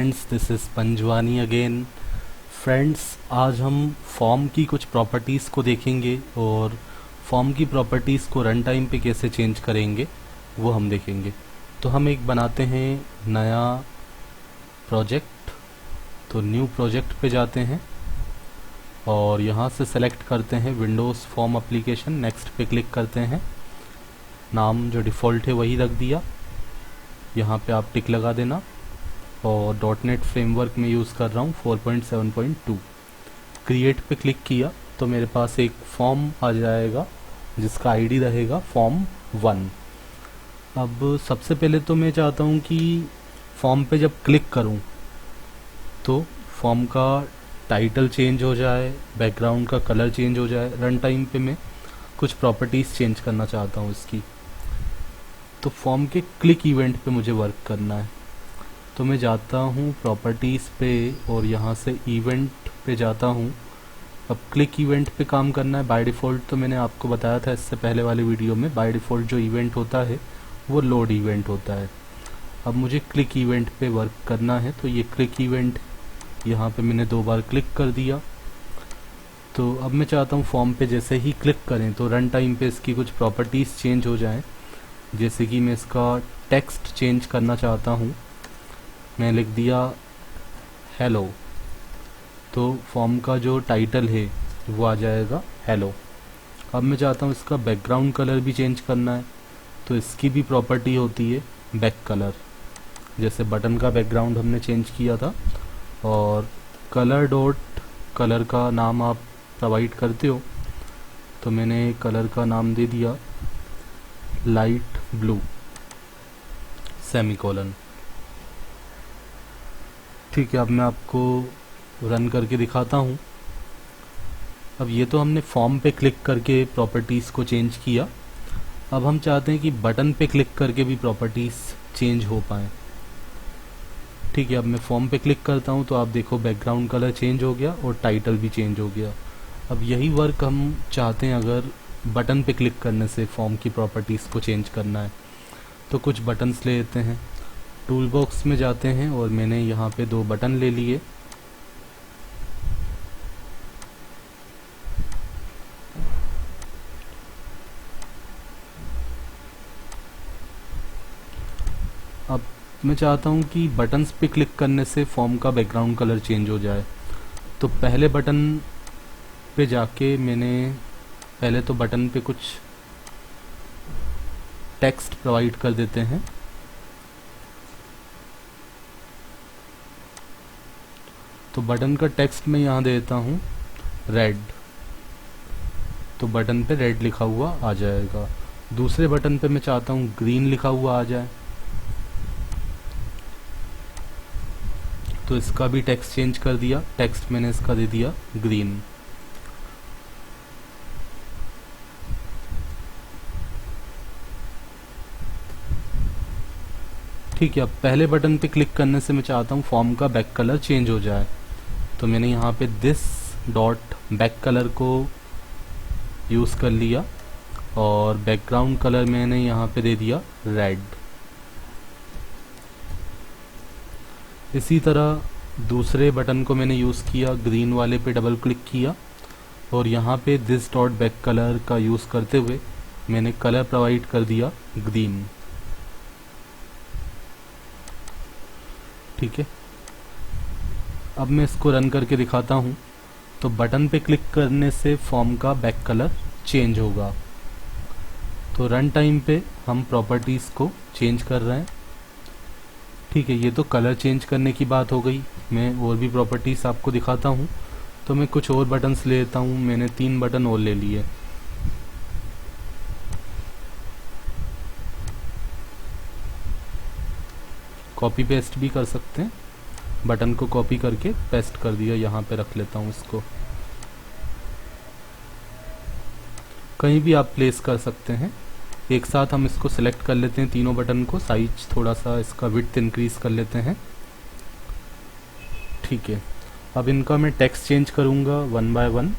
Friends, this is Panjwani again. Friends, आज हम form की कुछ प्रॉपर्टीज़ को देखेंगे और फॉर्म की प्रॉपर्टीज़ को रन टाइम पे कैसे चेंज करेंगे वो हम देखेंगे। तो हम एक बनाते हैं नया प्रोजेक्ट। तो न्यू प्रोजेक्ट पे जाते हैं और यहाँ से सेलेक्ट करते हैं विंडोज़ फॉर्म एप्लीकेशन। नेक्स्ट पे क्लिक करते हैं। नाम जो डिफ़ॉल्ट है वही रख दिया। यहाँ पे आप टिक लगा देना। और डॉटनेट फ्रेमवर्क में यूज़ कर रहा हूँ 4.7.2। क्रिएट पे क्लिक किया तो मेरे पास एक फॉर्म आ जाएगा जिसका आईडी रहेगा फॉर्म 1। अब सबसे पहले तो मैं चाहता हूँ कि फॉर्म पे जब क्लिक करूँ तो फॉर्म का टाइटल चेंज हो जाए, बैकग्राउंड का कलर चेंज हो जाए। रन टाइम पे मैं कुछ प्रॉपर्टीज़ चेंज करना चाहता हूँ इसकी। तो फॉर्म के क्लिक इवेंट पे मुझे वर्क करना है। तो मैं जाता हूँ प्रॉपर्टीज़ पे और यहाँ से इवेंट पे जाता हूँ। अब क्लिक इवेंट पे काम करना है। बाय डिफ़ॉल्ट तो मैंने आपको बताया था इससे पहले वाले वीडियो में, बाय डिफ़ॉल्ट जो इवेंट होता है वो लोड इवेंट होता है। अब मुझे क्लिक इवेंट पे वर्क करना है। तो ये क्लिक इवेंट यहाँ पे मैंने 2 बार क्लिक कर दिया। तो अब मैं चाहता हूँ फॉर्म पे जैसे ही क्लिक करें तो रन टाइम पे इसकी कुछ प्रॉपर्टीज़ चेंज हो जाएं। जैसे कि मैं इसका टेक्स्ट चेंज करना चाहता हूँ। मैं लिख दिया हेलो, तो फॉर्म का जो टाइटल है वो आ जाएगा हेलो। अब मैं चाहता हूँ इसका बैकग्राउंड कलर भी चेंज करना है। तो इसकी भी प्रॉपर्टी होती है बैक कलर। जैसे बटन का बैकग्राउंड हमने चेंज किया था। और कलर डॉट कलर का नाम आप प्रोवाइड करते हो, तो मैंने कलर का नाम दे दिया लाइट ब्लू सेमीकोलन। ठीक है, अब मैं आपको रन करके दिखाता हूँ। अब ये तो हमने फॉर्म पे क्लिक करके प्रॉपर्टीज़ को चेंज किया। अब हम चाहते हैं कि बटन पे क्लिक करके भी प्रॉपर्टीज़ चेंज हो पाएँ। ठीक है, अब मैं फॉर्म पे क्लिक करता हूँ तो आप देखो बैकग्राउंड कलर चेंज हो गया और टाइटल भी चेंज हो गया। अब यही वर्क हम चाहते हैं अगर बटन पे क्लिक करने से फॉर्म की प्रॉपर्टीज़ को चेंज करना है। तो कुछ बटन्स ले लेते हैं। टूल बॉक्स में जाते हैं और मैंने यहाँ पे 2 बटन ले लिए। अब मैं चाहता हूँ कि बटन्स पे क्लिक करने से फॉर्म का बैकग्राउंड कलर चेंज हो जाए। तो पहले बटन पे जाके मैंने पहले तो बटन पे कुछ टेक्स्ट प्रोवाइड कर देते हैं। तो बटन का टेक्स्ट मैं यहाँ दे देता हूँ रेड। तो बटन पे रेड लिखा हुआ आ जाएगा। दूसरे बटन पे मैं चाहता हूँ ग्रीन लिखा हुआ आ जाए। तो इसका भी टेक्स्ट चेंज कर दिया। टेक्स्ट मैंने इसका दे दिया ग्रीन। ठीक है, अब पहले बटन पे क्लिक करने से मैं चाहता हूँ फॉर्म का बैक कलर चेंज हो जाए। तो मैंने यहाँ पे दिस डॉट बैक कलर को यूज़ कर लिया और बैकग्राउंड कलर मैंने यहाँ पे दे दिया रेड। इसी तरह दूसरे बटन को मैंने यूज़ किया, ग्रीन वाले पे डबल क्लिक किया और यहाँ पे दिस डॉट बैक कलर का यूज़ करते हुए मैंने कलर प्रोवाइड कर दिया ग्रीन। ठीक है, अब मैं इसको रन करके दिखाता हूँ। तो बटन पे क्लिक करने से फॉर्म का बैक कलर चेंज होगा। तो रन टाइम पे हम प्रॉपर्टीज़ को चेंज कर रहे हैं। ठीक है, ये तो कलर चेंज करने की बात हो गई। मैं और भी प्रॉपर्टीज़ आपको दिखाता हूँ। तो मैं कुछ और बटन्स ले लेता हूँ। मैंने 3 बटन और ले लिए। कॉपी पेस्ट भी कर सकते हैं। बटन को कॉपी करके पेस्ट कर दिया। यहाँ पे रख लेता हूँ इसको। कहीं भी आप प्लेस कर सकते हैं। एक साथ हम इसको सिलेक्ट कर लेते हैं तीनों बटन को। साइज थोड़ा सा इसका विड्थ इंक्रीज कर लेते हैं। ठीक है, अब इनका मैं टेक्स्ट चेंज करूँगा 1 बाय 1।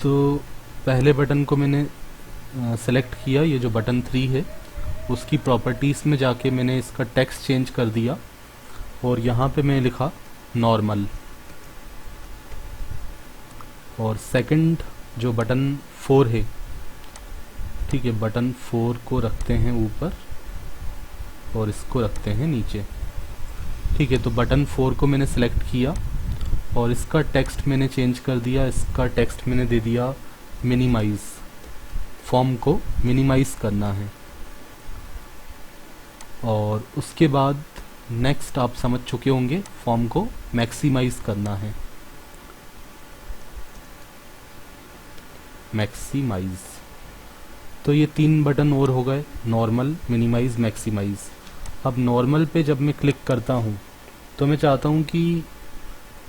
तो पहले बटन को मैंने सेलेक्ट किया, ये जो बटन 3 है, उसकी प्रॉपर्टीज़ में जाके मैंने इसका टेक्स्ट चेंज कर दिया और यहाँ पे मैं लिखा नॉर्मल। और सेकंड जो बटन 4 है, ठीक है, बटन 4 को रखते हैं ऊपर और इसको रखते हैं नीचे। ठीक है, तो बटन 4 को मैंने सेलेक्ट किया और इसका टेक्स्ट मैंने चेंज कर दिया। इसका टेक्स्ट मैंने दे दिया मिनिमाइज। फॉर्म को मिनिमाइज करना है। और उसके बाद नेक्स्ट आप समझ चुके होंगे, फॉर्म को मैक्सिमाइज करना है। मैक्सिमाइज। तो ये 3 बटन और हो गए, नॉर्मल, मिनिमाइज, मैक्सिमाइज। अब नॉर्मल पे जब मैं क्लिक करता हूँ तो मैं चाहता हूँ कि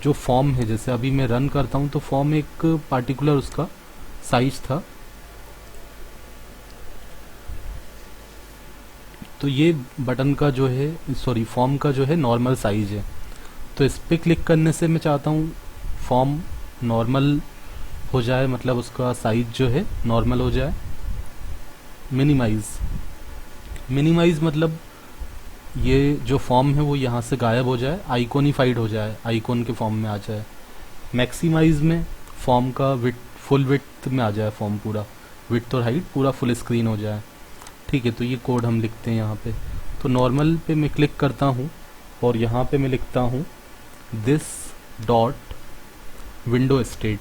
जो फॉर्म है, जैसे अभी मैं रन करता हूँ तो फॉर्म एक पार्टिकुलर उसका साइज था, तो ये बटन का जो है, सॉरी, फॉर्म का जो है नॉर्मल साइज है। तो इस पर क्लिक करने से मैं चाहता हूँ फॉर्म नॉर्मल हो जाए, मतलब उसका साइज जो है नॉर्मल हो जाए। मिनिमाइज। मिनिमाइज मतलब ये जो फॉर्म है वो यहाँ से गायब हो जाए, आइकोनिफाइड हो जाए, आइकॉन के फॉर्म में आ जाए। मैक्सिमाइज में फॉर्म का फुल विड्थ में आ जाए, फॉर्म पूरा विड्थ और हाइट पूरा फुल स्क्रीन हो जाए। ठीक है, तो ये कोड हम लिखते हैं यहाँ पे। तो नॉर्मल पे मैं क्लिक करता हूँ और यहाँ पे मैं लिखता हूँ this dot window state,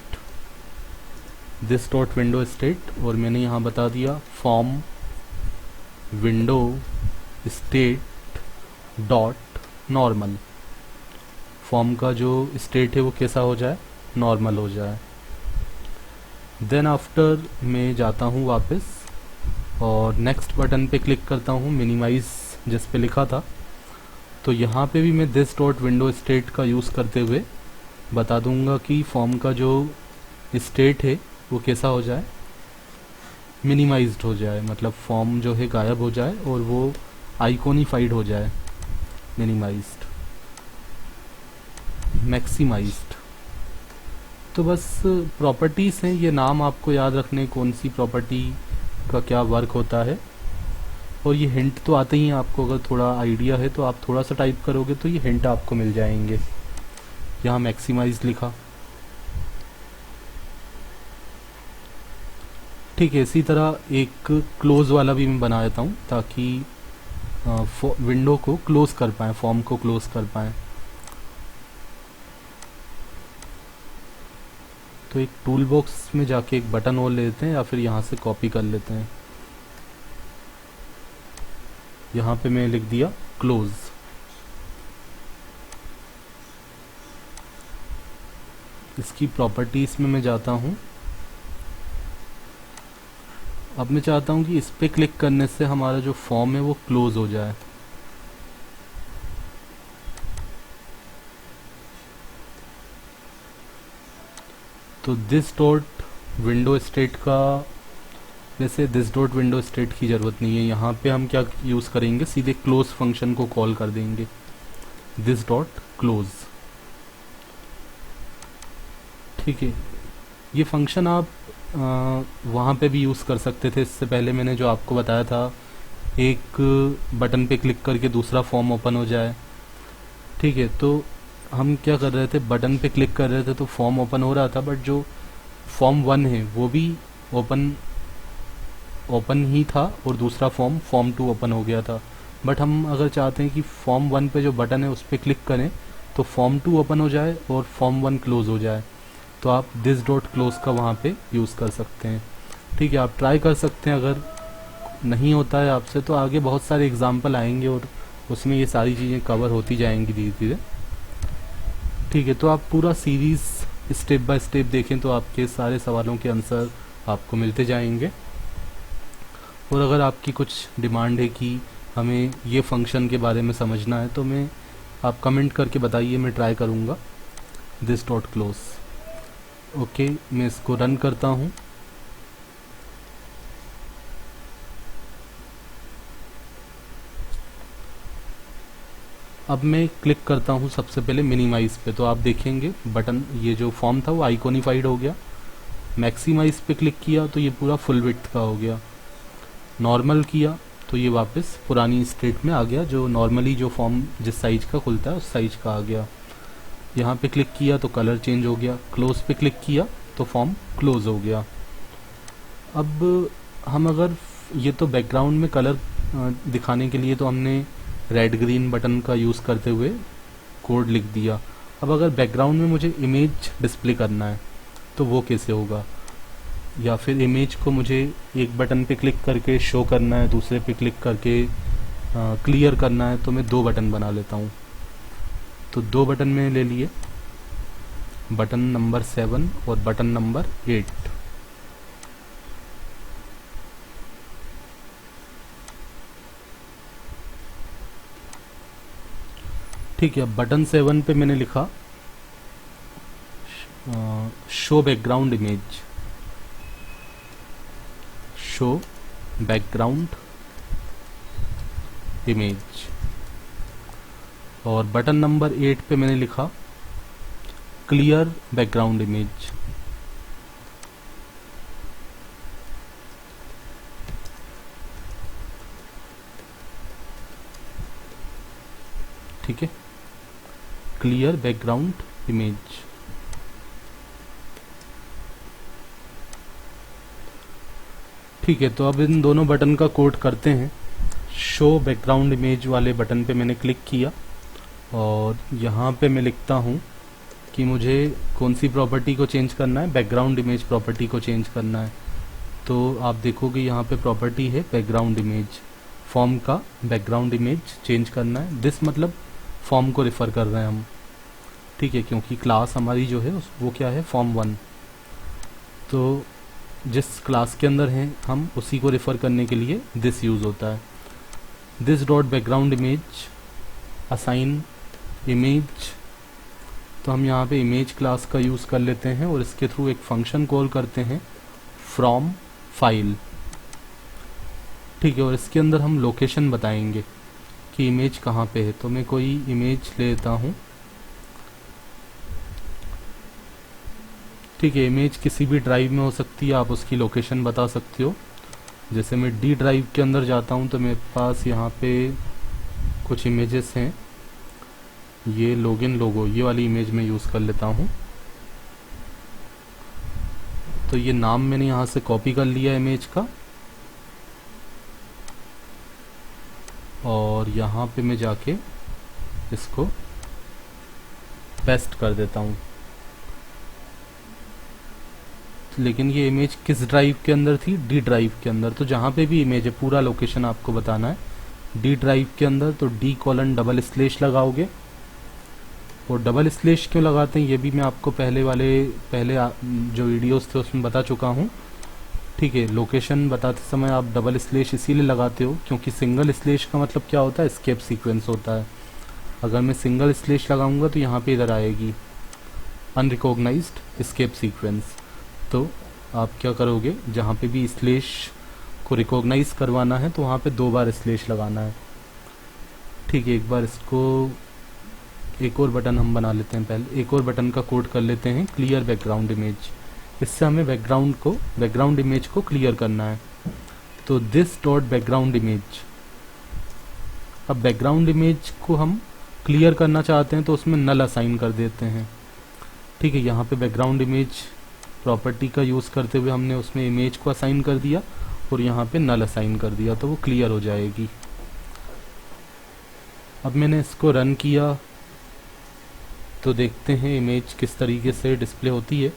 this dot window state. और मैंने यहाँ बता दिया form window state dot normal. Form का जो स्टेट है वो कैसा हो जाए, नॉर्मल हो जाए। देन आफ्टर मैं जाता हूँ वापस और नेक्स्ट बटन पे क्लिक करता हूँ, मिनिमाइज जिस पे लिखा था। तो यहाँ पे भी मैं दिस डॉट विंडो स्टेट का यूज़ करते हुए बता दूंगा कि फॉर्म का जो स्टेट है वो कैसा हो जाए, मिनिमाइज्ड हो जाए, मतलब फॉर्म जो है गायब हो जाए और वो आइकोनिफाइड हो जाए। Minimised, maximised. तो बस प्रॉपर्टीज़ हैं, ये नाम आपको याद रखने, कौन सी प्रॉपर्टी का क्या वर्क होता है। और ये हिंट तो आते ही हैं आपको, अगर थोड़ा आइडिया है तो आप थोड़ा सा टाइप करोगे तो ये हिंट आपको मिल जाएंगे। यहाँ मैक्सिमाइज लिखा। ठीक है, इसी तरह एक क्लोज वाला भी मैं बना देता हूँ ताकि विंडो को क्लोज कर पाएँ, फॉर्म को क्लोज कर पाएँ। तो एक टूल बॉक्स में जाके एक बटन और ले लेते हैं या फिर यहाँ से कॉपी कर लेते हैं। यहाँ पे मैं लिख दिया क्लोज। इसकी प्रॉपर्टीज में मैं जाता हूँ। अब मैं चाहता हूँ कि इस पे क्लिक करने से हमारा जो फॉर्म है वो क्लोज हो जाए। तो दिस डॉट विंडो स्टेट का, वैसे दिस डॉट विंडो स्टेट की ज़रूरत नहीं है। यहाँ पे हम क्या यूज़ करेंगे, सीधे क्लोज फंक्शन को कॉल कर देंगे, दिस डॉट क्लोज। ठीक है, ये फंक्शन आप वहाँ पे भी यूज़ कर सकते थे। इससे पहले मैंने जो आपको बताया था, एक बटन पे क्लिक करके दूसरा फॉर्म ओपन हो जाए। ठीक है, तो हम क्या कर रहे थे, बटन पे क्लिक कर रहे थे तो फॉर्म ओपन हो रहा था, बट जो फॉर्म 1 है वो भी ओपन ही था और दूसरा फॉर्म 2 ओपन हो गया था। बट हम अगर चाहते हैं कि फॉर्म 1 पे जो बटन है उस पर क्लिक करें तो फॉर्म 2 ओपन हो जाए और फॉर्म 1 क्लोज हो जाए, तो आप दिस डॉट क्लोज का वहाँ पे यूज़ कर सकते हैं। ठीक है, आप ट्राई कर सकते हैं। अगर नहीं होता है आपसे तो आगे बहुत सारे एग्जाम्पल आएंगे और उसमें ये सारी चीज़ें कवर होती जाएंगी धीरे धीरे। ठीक है, तो आप पूरा सीरीज़ स्टेप बाय स्टेप देखें तो आपके सारे सवालों के आंसर आपको मिलते जाएंगे। और अगर आपकी कुछ डिमांड है कि हमें ये फंक्शन के बारे में समझना है तो आप कमेंट करके बताइए, मैं ट्राई करूँगा। This dot close. ओके, मैं इसको रन करता हूँ। अब मैं क्लिक करता हूँ सबसे पहले मिनिमाइज पे, तो आप देखेंगे बटन, ये जो फॉर्म था वो आइकोनिफाइड हो गया। मैक्सिमाइज पे क्लिक किया तो ये पूरा फुल विड्थ का हो गया। नॉर्मल किया तो ये वापस पुरानी स्टेट में आ गया, जो नॉर्मली जो फॉर्म जिस साइज का खुलता है उस साइज का आ गया। यहाँ पे क्लिक किया तो कलर चेंज हो गया, क्लोज पे क्लिक किया तो फॉर्म क्लोज हो गया। अब हम अगर ये तो बैकग्राउंड में कलर दिखाने के लिए तो हमने रेड ग्रीन बटन का यूज़ करते हुए कोड लिख दिया। अब अगर बैकग्राउंड में मुझे इमेज डिस्प्ले करना है तो वो कैसे होगा, या फिर इमेज को मुझे एक बटन पे क्लिक करके शो करना है, दूसरे पे क्लिक करके क्लियर करना है, तो मैं 2 बटन बना लेता हूँ। तो 2 बटन मैंने ले लिए, बटन नंबर 7 और बटन नंबर 8। ठीक है, बटन 7 पे मैंने लिखा show background image, show background image. और बटन नंबर 8 पे मैंने लिखा क्लियर बैकग्राउंड इमेज। ठीक है, क्लियर बैकग्राउंड इमेज। ठीक है, तो अब इन दोनों बटन का कोड करते हैं। शो बैकग्राउंड इमेज वाले बटन पे मैंने क्लिक किया और यहाँ पे मैं लिखता हूँ कि मुझे कौन सी प्रॉपर्टी को चेंज करना है, बैकग्राउंड इमेज प्रॉपर्टी को चेंज करना है। तो आप देखोगे यहाँ पे प्रॉपर्टी है बैकग्राउंड इमेज, फॉर्म का बैकग्राउंड इमेज चेंज करना है। दिस मतलब फॉर्म को रेफ़र कर रहे हैं हम, ठीक है, क्योंकि क्लास हमारी जो है वो क्या है, फॉर्म 1। तो जिस क्लास के अंदर हैं हम उसी को रेफ़र करने के लिए दिस यूज़ होता है। This dot background image assign image, तो हम यहाँ पे इमेज क्लास का यूज़ कर लेते हैं और इसके थ्रू एक फंक्शन कॉल करते हैं फ्रॉम फाइल। ठीक है, और इसके अंदर हम लोकेशन बताएंगे कि इमेज कहाँ पे है। तो मैं कोई इमेज लेता हूँ, ठीक है, इमेज किसी भी ड्राइव में हो सकती है, आप उसकी लोकेशन बता सकते हो। जैसे मैं डी ड्राइव के अंदर जाता हूँ तो मेरे पास यहाँ पे कुछ इमेजेस हैं, ये लॉगिन लोगो, ये वाली इमेज में यूज़ कर लेता हूँ। तो ये नाम मैंने यहाँ से कॉपी कर लिया इमेज का और यहाँ पे मैं जाके इसको पेस्ट कर देता हूँ। लेकिन ये इमेज किस ड्राइव के अंदर थी, डी ड्राइव के अंदर। तो जहाँ पे भी इमेज है पूरा लोकेशन आपको बताना है। डी ड्राइव के अंदर तो D:\/ लगाओगे, और डबल स्लैश क्यों लगाते हैं ये भी मैं आपको पहले जो वीडियोस थे उसमें बता चुका हूँ। ठीक है, लोकेशन बताते समय आप डबल स्लैश इसीलिए लगाते हो क्योंकि सिंगल स्लैश का मतलब क्या होता है, एस्केप सीक्वेंस होता है। अगर मैं सिंगल स्लैश लगाऊंगा तो यहाँ पे इधर आएगी अनरिकॉग्नाइज्ड एस्केप सीक्वेंस। तो आप क्या करोगे, जहाँ पे भी स्लैश को रिकॉग्नाइज करवाना है तो वहाँ पे 2 बार स्लैश लगाना है। ठीक है, एक बार इसको एक और बटन हम बना लेते हैं। पहले एक और बटन का कोड कर लेते हैं क्लियर बैकग्राउंड इमेज। इससे हमें बैकग्राउंड इमेज को क्लियर करना है। तो दिस डॉट बैकग्राउंड इमेज, अब बैकग्राउंड इमेज को हम क्लियर करना चाहते हैं तो उसमें नल असाइन कर देते हैं। ठीक है, यहाँ पे बैकग्राउंड इमेज प्रॉपर्टी का यूज़ करते हुए हमने उसमें इमेज को असाइन कर दिया और यहाँ पे नल असाइन कर दिया, तो वो क्लियर हो जाएगी। अब मैंने इसको रन किया तो देखते हैं इमेज किस तरीके से डिस्प्ले होती है।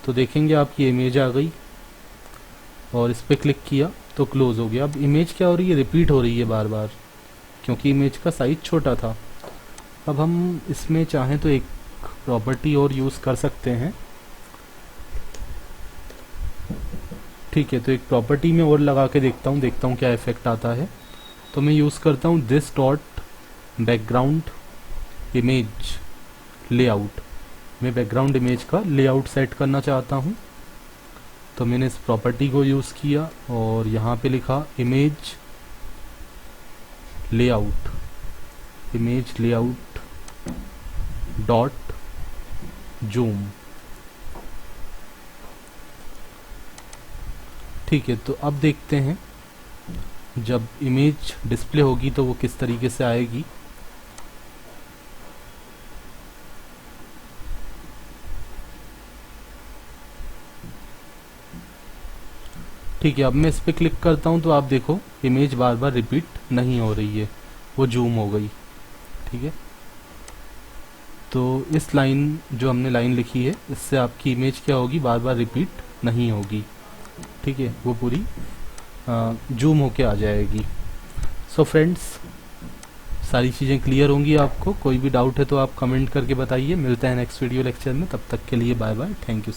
तो देखेंगे आपकी इमेज आ गई और इस पर क्लिक किया तो क्लोज हो गया। अब इमेज क्या हो रही है, रिपीट हो रही है बार बार, क्योंकि इमेज का साइज छोटा था। अब हम इसमें चाहें तो एक प्रॉपर्टी और यूज़ कर सकते हैं। ठीक है, तो एक प्रॉपर्टी में और लगा के देखता हूँ क्या इफेक्ट आता है। तो मैं यूज़ करता हूँ this dot background image layout. मैं बैकग्राउंड इमेज का लेआउट सेट करना चाहता हूँ, तो मैंने इस प्रॉपर्टी को यूज़ किया और यहाँ पे लिखा इमेज लेआउट डॉट जूम। ठीक है, तो अब देखते हैं जब इमेज डिस्प्ले होगी तो वो किस तरीके से आएगी। ठीक है, अब मैं इस पर क्लिक करता हूँ तो आप देखो इमेज बार बार रिपीट नहीं हो रही है, वो जूम हो गई। ठीक है, तो इस लाइन जो हमने लाइन लिखी है इससे आपकी इमेज क्या होगी, बार बार रिपीट नहीं होगी। ठीक है, वो पूरी जूम होके आ जाएगी। सो फ्रेंड्स, सारी चीज़ें क्लियर होंगी आपको। कोई भी डाउट है तो आप कमेंट करके बताइए। मिलते हैं नेक्स्ट वीडियो लेक्चर में, तब तक के लिए बाय बाय, थैंक यू।